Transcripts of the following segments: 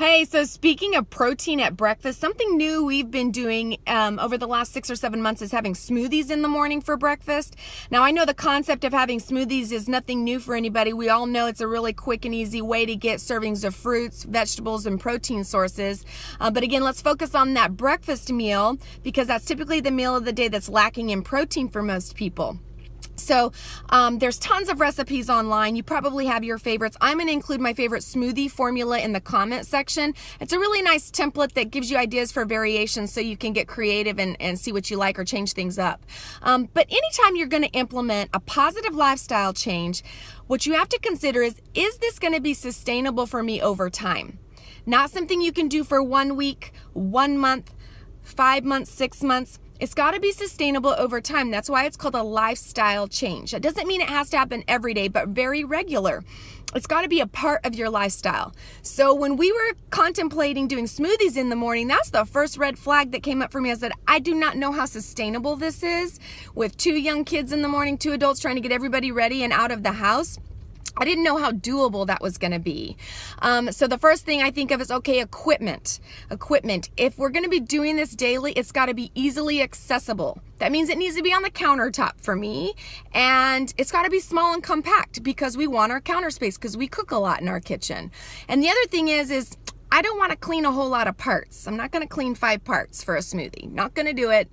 Hey, so speaking of protein at breakfast, something new we've been doing over the last 6 or 7 months is having smoothies in the morning for breakfast. Now, I know the concept of having smoothies is nothing new for anybody. We all know it's a really quick and easy way to get servings of fruits, vegetables, and protein sources. But again, let's focus on that breakfast meal because that's typically the meal of the day that's lacking in protein for most people. So there's tons of recipes online. You probably have your favorites. I'm going to include my favorite smoothie formula in the comment section. It's a really nice template that gives you ideas for variations so you can get creative and see what you like or change things up. But anytime you're going to implement a positive lifestyle change, what you have to consider is this going to be sustainable for me over time? Not something you can do for 1 week, 1 month, 5 months, 6 months. It's got to be sustainable over time. That's why it's called a lifestyle change. That doesn't mean it has to happen every day, but very regular. It's got to be a part of your lifestyle. So when we were contemplating doing smoothies in the morning, that's the first red flag that came up for me. I said, I do not know how sustainable this is with 2 young kids in the morning, 2 adults trying to get everybody ready and out of the house. I didn't know how doable that was going to be. So the first thing I think of is, okay, equipment. If we're going to be doing this daily, it's got to be easily accessible. That means it needs to be on the countertop for me, and it's got to be small and compact because we want our counter space because we cook a lot in our kitchen. And the other thing is I don't want to clean a whole lot of parts. I'm not going to clean 5 parts for a smoothie. Not going to do it.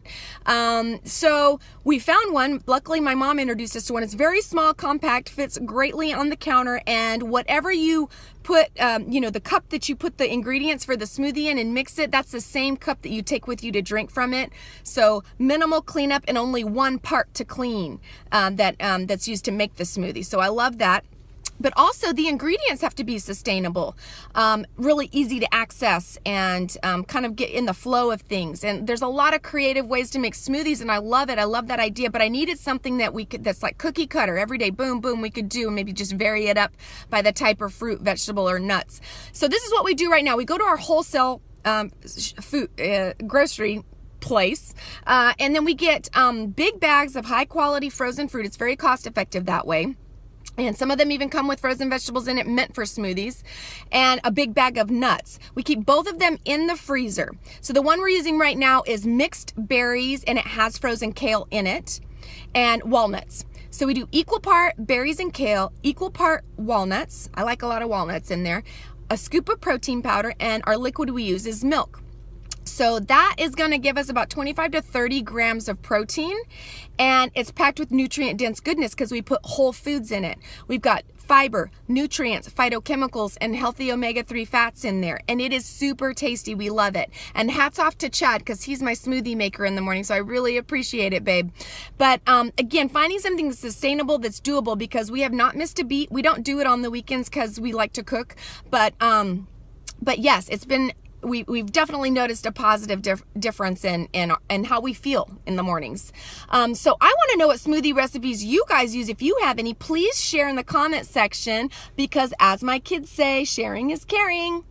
So we found one. Luckily, my mom introduced us to one. It's very small, compact, fits greatly on the counter, and whatever you put, the cup that you put the ingredients for the smoothie in and mix it, that's the same cup that you take with you to drink from it. So minimal cleanup and only 1 part to clean that's used to make the smoothie. So I love that. But also the ingredients have to be sustainable, really easy to access and kind of get in the flow of things. And there's a lot of creative ways to make smoothies, and I love it. I love that idea, but I needed something that's like cookie cutter every day. Boom, boom, we could do, and maybe just vary it up by the type of fruit, vegetable, or nuts. So this is what we do right now. We go to our wholesale grocery place, and then we get big bags of high quality frozen fruit. It's very cost effective that way. And some of them even come with frozen vegetables in it meant for smoothies, and a big bag of nuts. We keep both of them in the freezer. So the one we're using right now is mixed berries, and it has frozen kale in it, and walnuts. So we do equal part berries and kale, equal part walnuts. I like a lot of walnuts in there. A scoop of protein powder, and our liquid we use is milk. So that is going to give us about 25 to 30 grams of protein, and it's packed with nutrient-dense goodness because we put whole foods in it. We've got fiber, nutrients, phytochemicals, and healthy omega-3 fats in there, and it is super tasty. We love it. And hats off to Chad because he's my smoothie maker in the morning, so I really appreciate it, babe. But again, finding something that's sustainable, that's doable, because we have not missed a beat. We don't do it on the weekends because we like to cook, but yes, it's been... We've definitely noticed a positive difference in how we feel in the mornings. So I want to know what smoothie recipes you guys use. If you have any, please share in the comment section because, as my kids say, sharing is caring.